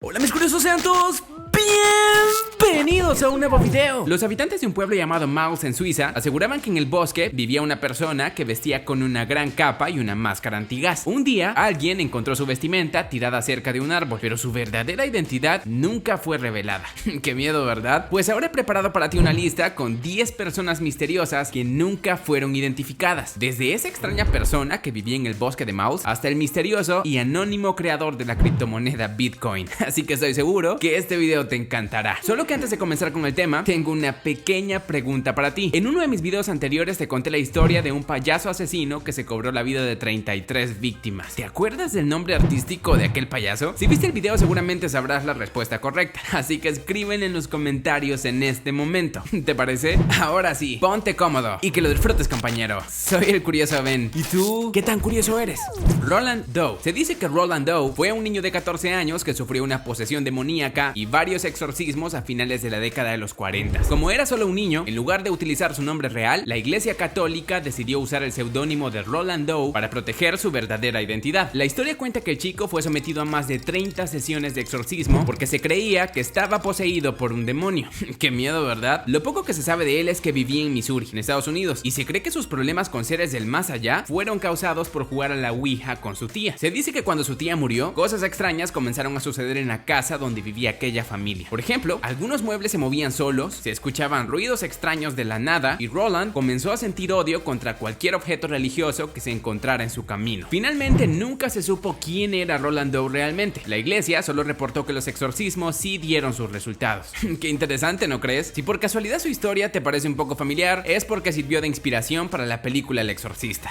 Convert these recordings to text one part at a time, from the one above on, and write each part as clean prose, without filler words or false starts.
Hola mis curiosos, sean todos bienvenidos a un nuevo video. Los habitantes de un pueblo llamado Maus en Suiza aseguraban que en el bosque vivía una persona que vestía con una gran capa y una máscara antigás. Un día alguien encontró su vestimenta tirada cerca de un árbol, pero su verdadera identidad nunca fue revelada. Qué miedo, ¿verdad? Pues ahora he preparado para ti una lista con 10 personas misteriosas que nunca fueron identificadas. Desde esa extraña persona que vivía en el bosque de Maus hasta el misterioso y anónimo creador de la criptomoneda Bitcoin. Así que estoy seguro que este video te encantará. Solo que antes de comenzar con el tema, tengo una pequeña pregunta para ti. En uno de mis videos anteriores te conté la historia de un payaso asesino que se cobró la vida de 33 víctimas. ¿Te acuerdas del nombre artístico de aquel payaso? Si viste el video seguramente sabrás la respuesta correcta, así que escriben en los comentarios en este momento. ¿Te parece? Ahora sí, ponte cómodo y que lo disfrutes, compañero. Soy el curioso Ben. ¿Y tú? ¿Qué tan curioso eres? Roland Doe. Se dice que Roland Doe fue un niño de 14 años que sufrió una posesión demoníaca y varios exorcismos a finales de la década de los 40. Como era solo un niño, en lugar de utilizar su nombre real, la Iglesia Católica decidió usar el seudónimo de Roland Doe para proteger su verdadera identidad. La historia cuenta que el chico fue sometido a más de 30 sesiones de exorcismo porque se creía que estaba poseído por un demonio. Qué miedo, ¿verdad? Lo poco que se sabe de él es que vivía en Missouri, en Estados Unidos, y se cree que sus problemas con seres del más allá fueron causados por jugar a la Ouija con su tía. Se dice que cuando su tía murió, cosas extrañas comenzaron a suceder en la casa donde vivía aquella familia. Por ejemplo, algunos muebles se movían solos, se escuchaban ruidos extraños de la nada y Roland comenzó a sentir odio contra cualquier objeto religioso que se encontrara en su camino. Finalmente nunca se supo quién era Roland Doe realmente. La iglesia solo reportó que los exorcismos sí dieron sus resultados. Qué interesante, ¿no crees? Si por casualidad su historia te parece un poco familiar, es porque sirvió de inspiración para la película El Exorcista.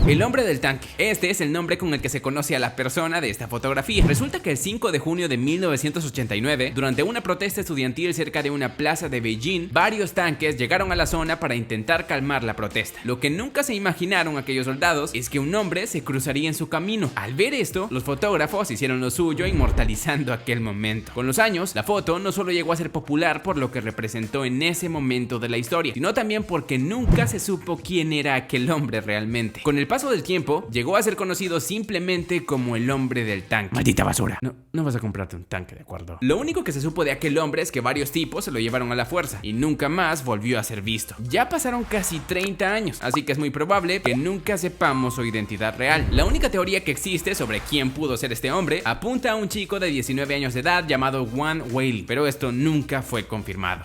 El hombre del tanque. Este es el nombre con el que se conoce a la persona de esta fotografía. Resulta que el 5 de junio de 1989, durante una protesta estudiantil cerca de una plaza de Beijing, varios tanques llegaron a la zona para intentar calmar la protesta. Lo que nunca se imaginaron aquellos soldados es que un hombre se cruzaría en su camino. Al ver esto, los fotógrafos hicieron lo suyo inmortalizando aquel momento. Con los años, la foto no solo llegó a ser popular por lo que representó en ese momento de la historia, sino también porque nunca se supo quién era aquel hombre realmente. Con el paso del tiempo, llegó a ser conocido simplemente como el hombre del tanque. Maldita basura. No vas a comprarte un tanque, ¿de acuerdo? Lo único que se supo de aquel hombre es que varios tipos se lo llevaron a la fuerza y nunca más volvió a ser visto. Ya pasaron casi 30 años, así que es muy probable que nunca sepamos su identidad real. La única teoría que existe sobre quién pudo ser este hombre apunta a un chico de 19 años de edad llamado Juan Whaley, pero esto nunca fue confirmado.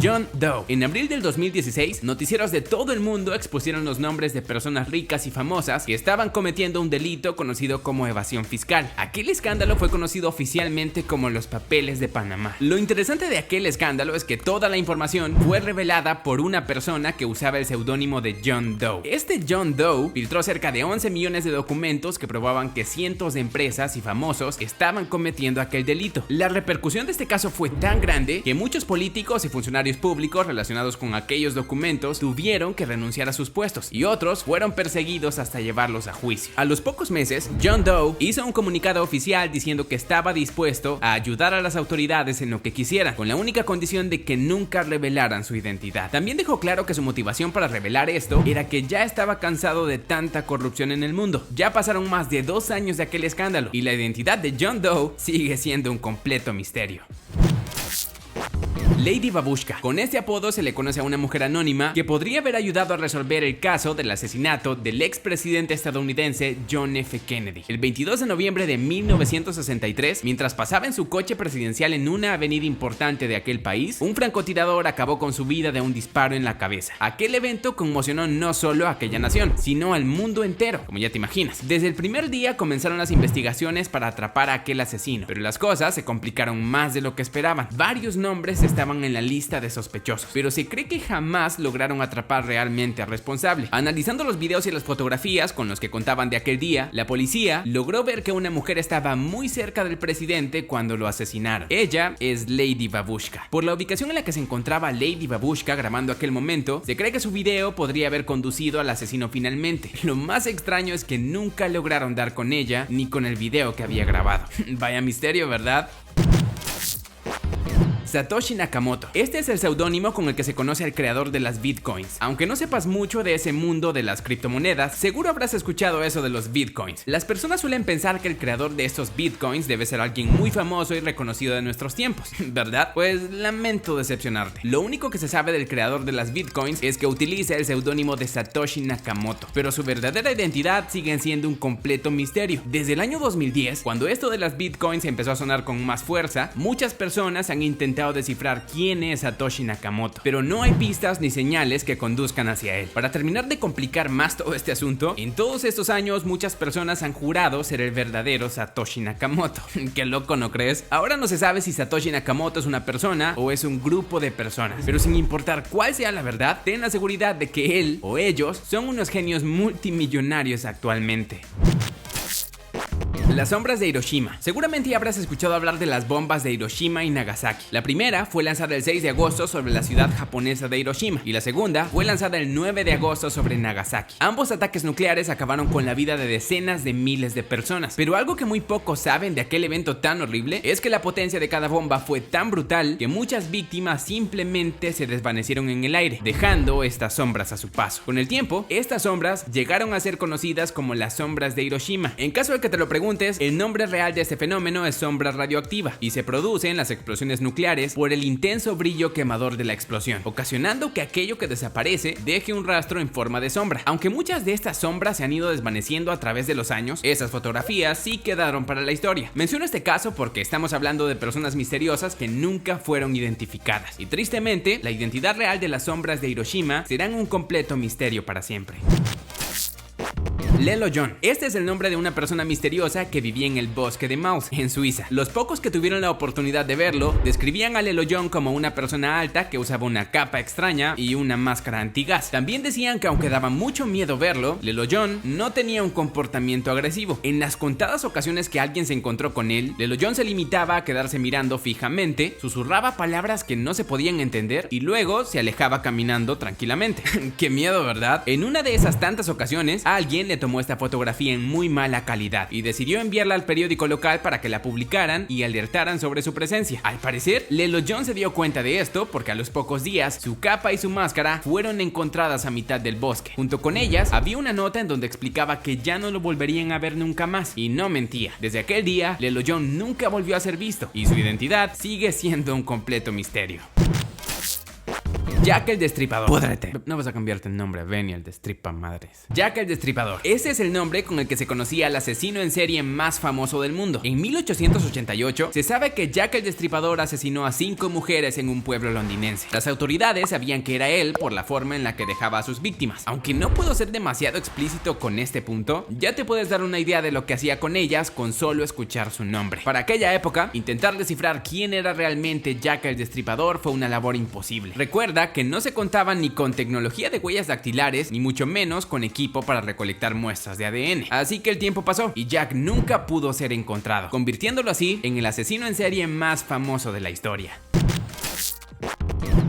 John Doe. En abril del 2016, noticieros de todo el mundo expusieron los nombres de personas ricas y famosas que estaban cometiendo un delito conocido como evasión fiscal. Aquel escándalo fue conocido oficialmente como los papeles de Panamá. Lo interesante de aquel escándalo es que toda la información fue revelada por una persona que usaba el seudónimo de John Doe. Este John Doe filtró cerca de 11 millones de documentos que probaban que cientos de empresas y famosos estaban cometiendo aquel delito. La repercusión de este caso fue tan grande que muchos políticos y funcionarios públicos relacionados con aquellos documentos tuvieron que renunciar a sus puestos y otros fueron perseguidos hasta llevarlos a juicio. A los pocos meses, John Doe hizo un comunicado oficial diciendo que estaba dispuesto a ayudar a las autoridades en lo que quisieran, con la única condición de que nunca revelaran su identidad. También dejó claro que su motivación para revelar esto era que ya estaba cansado de tanta corrupción en el mundo. Ya pasaron más de 2 años de aquel escándalo y la identidad de John Doe sigue siendo un completo misterio. Lady Babushka. Con este apodo se le conoce a una mujer anónima que podría haber ayudado a resolver el caso del asesinato del expresidente estadounidense John F. Kennedy. El 22 de noviembre de 1963, mientras pasaba en su coche presidencial en una avenida importante de aquel país, un francotirador acabó con su vida de un disparo en la cabeza. Aquel evento conmocionó no solo a aquella nación, sino al mundo entero, como ya te imaginas. Desde el primer día comenzaron las investigaciones para atrapar a aquel asesino, pero las cosas se complicaron más de lo que esperaban. Varios nombres estaban en la lista de sospechosos, pero se cree que jamás lograron atrapar realmente al responsable. Analizando los videos y las fotografías con los que contaban de aquel día, la policía logró ver que una mujer estaba muy cerca del presidente cuando lo asesinaron. Ella es Lady Babushka. Por la ubicación en la que se encontraba Lady Babushka grabando aquel momento, se cree que su video podría haber conducido al asesino finalmente. Lo más extraño es que nunca lograron dar con ella ni con el video que había grabado. Vaya misterio, ¿verdad? Satoshi Nakamoto. Este es el seudónimo con el que se conoce al creador de las bitcoins. Aunque no sepas mucho de ese mundo de las criptomonedas, seguro habrás escuchado eso de los bitcoins. Las personas suelen pensar que el creador de estos bitcoins debe ser alguien muy famoso y reconocido de nuestros tiempos, ¿verdad? Pues lamento decepcionarte. Lo único que se sabe del creador de las bitcoins es que utiliza el seudónimo de Satoshi Nakamoto, pero su verdadera identidad sigue siendo un completo misterio. Desde el año 2010, cuando esto de las bitcoins empezó a sonar con más fuerza, muchas personas han intentado descifrar quién es Satoshi Nakamoto, pero no hay pistas ni señales que conduzcan hacia él. Para terminar de complicar más todo este asunto, en todos estos años muchas personas han jurado ser el verdadero Satoshi Nakamoto. Qué loco, ¿no crees? Ahora no se sabe si Satoshi Nakamoto es una persona o es un grupo de personas, pero sin importar cuál sea la verdad, ten la seguridad de que él o ellos son unos genios multimillonarios actualmente. Las sombras de Hiroshima. Seguramente ya habrás escuchado hablar de las bombas de Hiroshima y Nagasaki. La primera fue lanzada el 6 de agosto sobre la ciudad japonesa de Hiroshima y la segunda fue lanzada el 9 de agosto sobre Nagasaki. Ambos ataques nucleares acabaron con la vida de decenas de miles de personas, pero algo que muy pocos saben de aquel evento tan horrible es que la potencia de cada bomba fue tan brutal que muchas víctimas simplemente se desvanecieron en el aire, dejando estas sombras a su paso. Con el tiempo, estas sombras llegaron a ser conocidas como las sombras de Hiroshima. En caso de que te lo preguntes, el nombre real de este fenómeno es sombra radioactiva y se produce en las explosiones nucleares por el intenso brillo quemador de la explosión, ocasionando que aquello que desaparece deje un rastro en forma de sombra. Aunque muchas de estas sombras se han ido desvaneciendo a través de los años, esas fotografías sí quedaron para la historia. Menciono este caso porque estamos hablando de personas misteriosas que nunca fueron identificadas y tristemente la identidad real de las sombras de Hiroshima serán un completo misterio para siempre. Lelo John. Este es el nombre de una persona misteriosa que vivía en el bosque de Maus, en Suiza. Los pocos que tuvieron la oportunidad de verlo describían a Lelo John como una persona alta que usaba una capa extraña y una máscara antigas. También decían que aunque daba mucho miedo verlo, Lelo John no tenía un comportamiento agresivo. En las contadas ocasiones que alguien se encontró con él, Lelo John se limitaba a quedarse mirando fijamente, susurraba palabras que no se podían entender y luego se alejaba caminando tranquilamente. Qué miedo, ¿verdad? En una de esas tantas ocasiones, alguien le tomó esta fotografía en muy mala calidad y decidió enviarla al periódico local para que la publicaran y alertaran sobre su presencia. Al parecer, Lelo John se dio cuenta de esto porque a los pocos días su capa y su máscara fueron encontradas a mitad del bosque. Junto con ellas había una nota en donde explicaba que ya no lo volverían a ver nunca más y no mentía. Desde aquel día, Lelo John nunca volvió a ser visto y su identidad sigue siendo un completo misterio. Jack el Destripador. Púdrete. No vas a cambiarte el nombre, Benny el Destripa Madres. Jack el Destripador. Ese es el nombre con el que se conocía al asesino en serie más famoso del mundo. En 1888 se sabe que Jack el Destripador asesinó a 5 mujeres en un pueblo londinense. Las autoridades sabían que era él por la forma en la que dejaba a sus víctimas. Aunque no puedo ser demasiado explícito con este punto, ya te puedes dar una idea de lo que hacía con ellas con solo escuchar su nombre. Para aquella época, intentar descifrar quién era realmente Jack el Destripador fue una labor imposible. Recuerda que no se contaban ni con tecnología de huellas dactilares, ni mucho menos con equipo para recolectar muestras de ADN. Así que el tiempo pasó y Jack nunca pudo ser encontrado, convirtiéndolo así en el asesino en serie más famoso de la historia.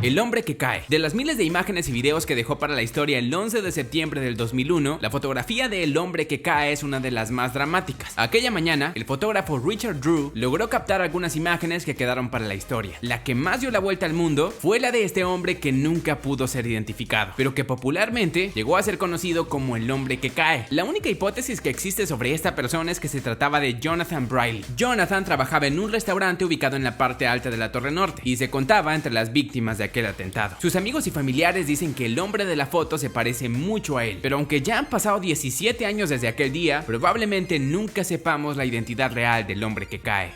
El hombre que cae. De las miles de imágenes y videos que dejó para la historia el 11 de septiembre del 2001, la fotografía de El hombre que cae es una de las más dramáticas. Aquella mañana, el fotógrafo Richard Drew logró captar algunas imágenes que quedaron para la historia. La que más dio la vuelta al mundo fue la de este hombre que nunca pudo ser identificado, pero que popularmente llegó a ser conocido como el hombre que cae. La única hipótesis que existe sobre esta persona es que se trataba de Jonathan Briley. Jonathan trabajaba en un restaurante ubicado en la parte alta de la Torre Norte y se contaba entre las víctimas de aquel atentado. Sus amigos y familiares dicen que el hombre de la foto se parece mucho a él, pero aunque ya han pasado 17 años desde aquel día, probablemente nunca sepamos la identidad real del hombre que cae.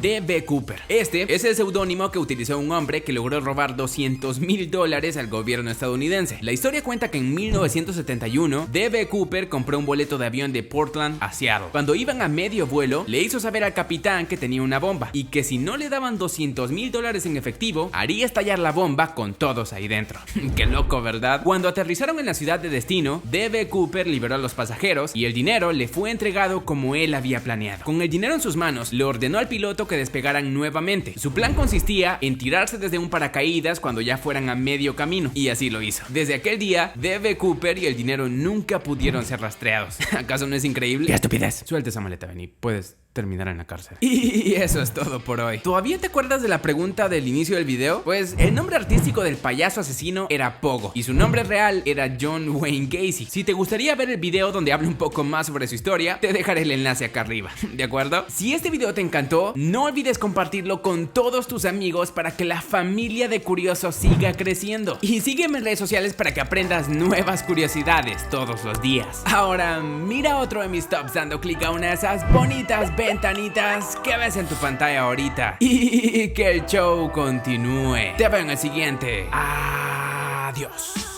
D.B. Cooper. Este es el seudónimo que utilizó un hombre que logró robar $200,000 al gobierno estadounidense. La historia cuenta que en 1971, D.B. Cooper compró un boleto de avión de Portland a Seattle. Cuando iban a medio vuelo, le hizo saber al capitán que tenía una bomba y que si no le daban $200,000 en efectivo, haría estallar la bomba con todos ahí dentro. Qué loco, ¿verdad? Cuando aterrizaron en la ciudad de destino, D.B. Cooper liberó a los pasajeros y el dinero le fue entregado como él había planeado. Con el dinero en sus manos, le ordenó al piloto que despegaran nuevamente. Su plan consistía en tirarse desde un paracaídas cuando ya fueran a medio camino, y así lo hizo. Desde aquel día, D.B. Cooper y el dinero nunca pudieron ser rastreados. ¿Acaso no es increíble? ¡Qué estupidez! Suelta esa maleta, Benny. Puedes terminar en la cárcel. Y eso es todo por hoy. ¿Todavía te acuerdas de la pregunta del inicio del video? Pues el nombre artístico del payaso asesino era Pogo y su nombre real era John Wayne Gacy. Si te gustaría ver el video donde hablo un poco más sobre su historia, te dejaré el enlace acá arriba, ¿de acuerdo? Si este video te encantó, no olvides compartirlo con todos tus amigos para que la familia de curiosos siga creciendo. Y sígueme en redes sociales para que aprendas nuevas curiosidades todos los días. Ahora mira otro de mis tops dando clic a una de esas bonitas ventanitas que ves en tu pantalla ahorita. Y que el show continúe. Te veo en el siguiente. Adiós.